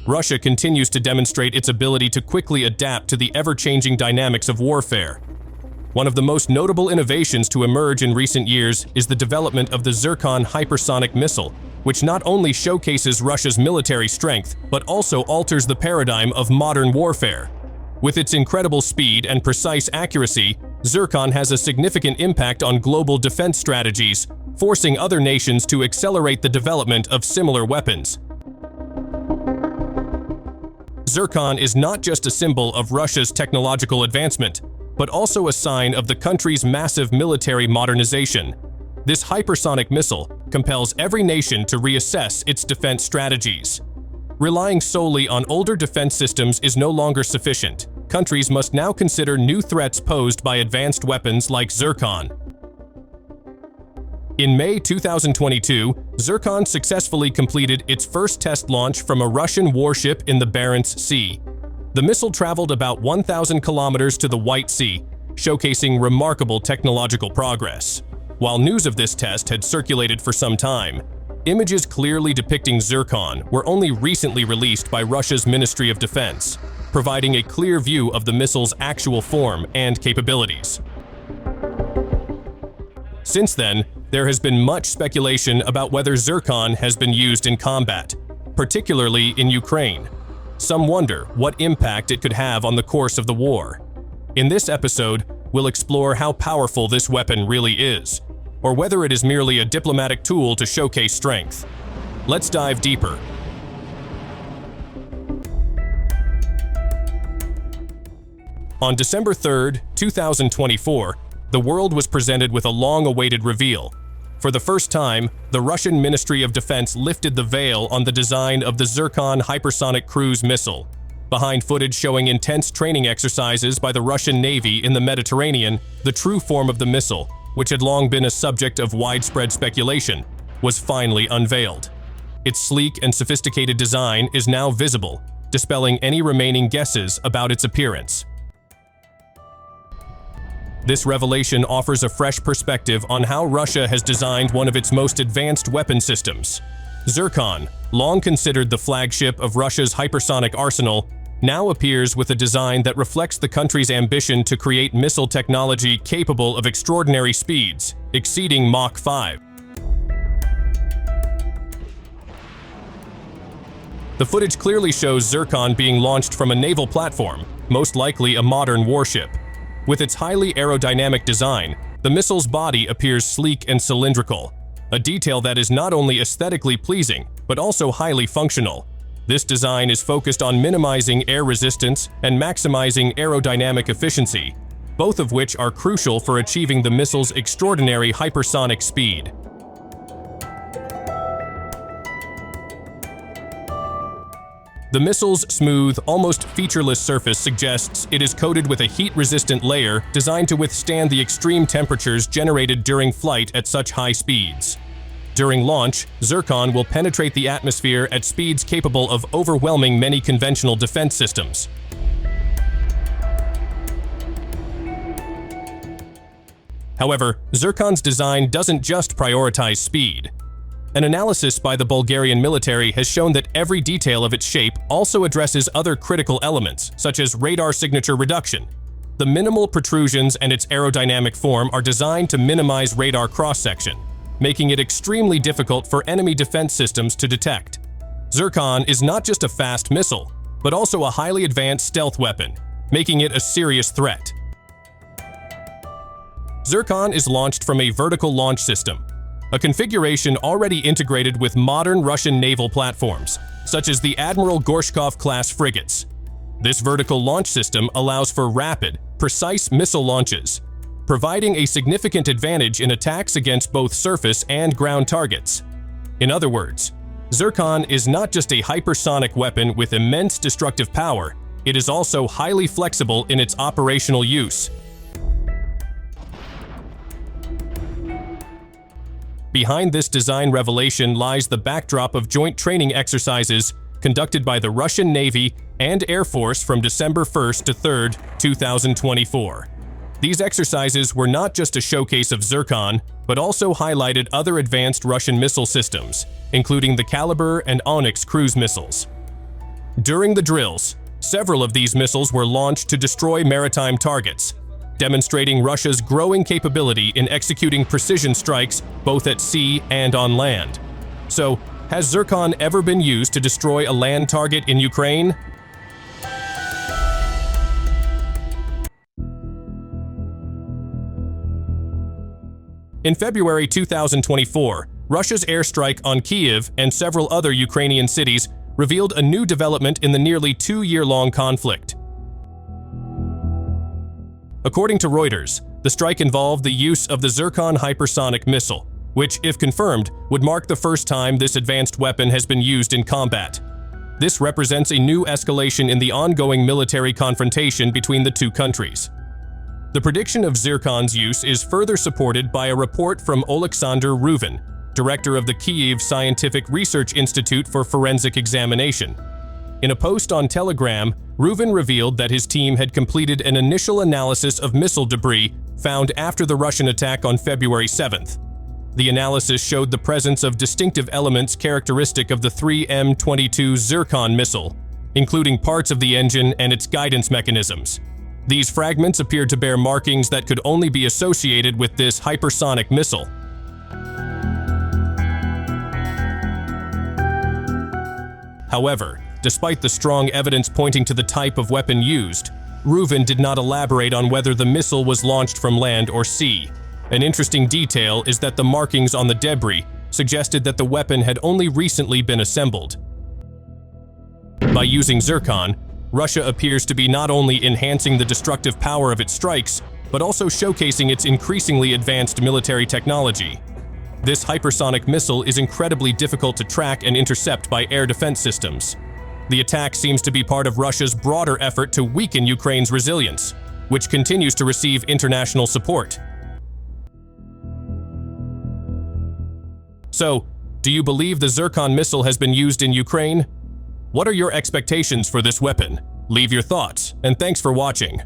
Russia continues to demonstrate its ability to quickly adapt to the ever-changing dynamics of warfare. One of the most notable innovations to emerge in recent years is the development of the Zircon hypersonic missile, which not only showcases Russia's military strength, but also alters the paradigm of modern warfare. With its incredible speed and precise accuracy, Zircon has a significant impact on global defense strategies, forcing other nations to accelerate the development of similar weapons. Zircon is not just a symbol of Russia's technological advancement, but also a sign of the country's massive military modernization. This hypersonic missile compels every nation to reassess its defense strategies. Relying solely on older defense systems is no longer sufficient. Countries must now consider new threats posed by advanced weapons like Zircon. In May 2022, Zircon successfully completed its first test launch from a Russian warship in the Barents Sea. The missile traveled about 1,000 kilometers to the White Sea, showcasing remarkable technological progress. While news of this test had circulated for some time, images clearly depicting Zircon were only recently released by Russia's Ministry of Defense, providing a clear view of the missile's actual form and capabilities. Since then, there has been much speculation about whether Zircon has been used in combat, particularly in Ukraine. Some wonder what impact it could have on the course of the war. In this episode, we'll explore how powerful this weapon really is, or whether it is merely a diplomatic tool to showcase strength. Let's dive deeper. On December 3, 2024, the world was presented with a long-awaited reveal. For the first time, the Russian Ministry of Defense lifted the veil on the design of the Zircon hypersonic cruise missile. Behind footage showing intense training exercises by the Russian Navy in the Mediterranean, the true form of the missile, which had long been a subject of widespread speculation, was finally unveiled. Its sleek and sophisticated design is now visible, dispelling any remaining guesses about its appearance. This revelation offers a fresh perspective on how Russia has designed one of its most advanced weapon systems. Zircon, long considered the flagship of Russia's hypersonic arsenal, now appears with a design that reflects the country's ambition to create missile technology capable of extraordinary speeds, exceeding Mach 5. The footage clearly shows Zircon being launched from a naval platform, most likely a modern warship. With its highly aerodynamic design, the missile's body appears sleek and cylindrical, a detail that is not only aesthetically pleasing, but also highly functional. This design is focused on minimizing air resistance and maximizing aerodynamic efficiency, both of which are crucial for achieving the missile's extraordinary hypersonic speed. The missile's smooth, almost featureless surface suggests it is coated with a heat-resistant layer designed to withstand the extreme temperatures generated during flight at such high speeds. During launch, Zircon will penetrate the atmosphere at speeds capable of overwhelming many conventional defense systems. However, Zircon's design doesn't just prioritize speed. An analysis by the Bulgarian military has shown that every detail of its shape also addresses other critical elements, such as radar signature reduction. The minimal protrusions and its aerodynamic form are designed to minimize radar cross-section, making it extremely difficult for enemy defense systems to detect. Zircon is not just a fast missile, but also a highly advanced stealth weapon, making it a serious threat. Zircon is launched from a vertical launch system, a configuration already integrated with modern Russian naval platforms, such as the Admiral Gorshkov-class frigates. This vertical launch system allows for rapid, precise missile launches, providing a significant advantage in attacks against both surface and ground targets. In other words, Zircon is not just a hypersonic weapon with immense destructive power, it is also highly flexible in its operational use. Behind this design revelation lies the backdrop of joint training exercises conducted by the Russian Navy and Air Force from December 1st to 3rd, 2024. These exercises were not just a showcase of Zircon, but also highlighted other advanced Russian missile systems, including the Kalibr and Onyx cruise missiles. During the drills, several of these missiles were launched to destroy maritime targets, demonstrating Russia's growing capability in executing precision strikes both at sea and on land. So, has Zircon ever been used to destroy a land target in Ukraine? In February 2024, Russia's airstrike on Kyiv and several other Ukrainian cities revealed a new development in the nearly 2-year-long conflict. According to Reuters, the strike involved the use of the Zircon hypersonic missile, which, if confirmed, would mark the first time this advanced weapon has been used in combat. This represents a new escalation in the ongoing military confrontation between the two countries. The prediction of Zircon's use is further supported by a report from Alexander Ruvin, director of the Kyiv Scientific Research Institute for Forensic Examination. In a post on Telegram, Ruvin revealed that his team had completed an initial analysis of missile debris found after the Russian attack on February 7th. The analysis showed the presence of distinctive elements characteristic of the 3M-22 Zircon missile, including parts of the engine and its guidance mechanisms. These fragments appeared to bear markings that could only be associated with this hypersonic missile. However, despite the strong evidence pointing to the type of weapon used, Ruvin did not elaborate on whether the missile was launched from land or sea. An interesting detail is that the markings on the debris suggested that the weapon had only recently been assembled. By using Zircon, Russia appears to be not only enhancing the destructive power of its strikes, but also showcasing its increasingly advanced military technology. This hypersonic missile is incredibly difficult to track and intercept by air defense systems. The attack seems to be part of Russia's broader effort to weaken Ukraine's resilience, which continues to receive international support. So, do you believe the Zircon missile has been used in Ukraine? What are your expectations for this weapon? Leave your thoughts, and thanks for watching.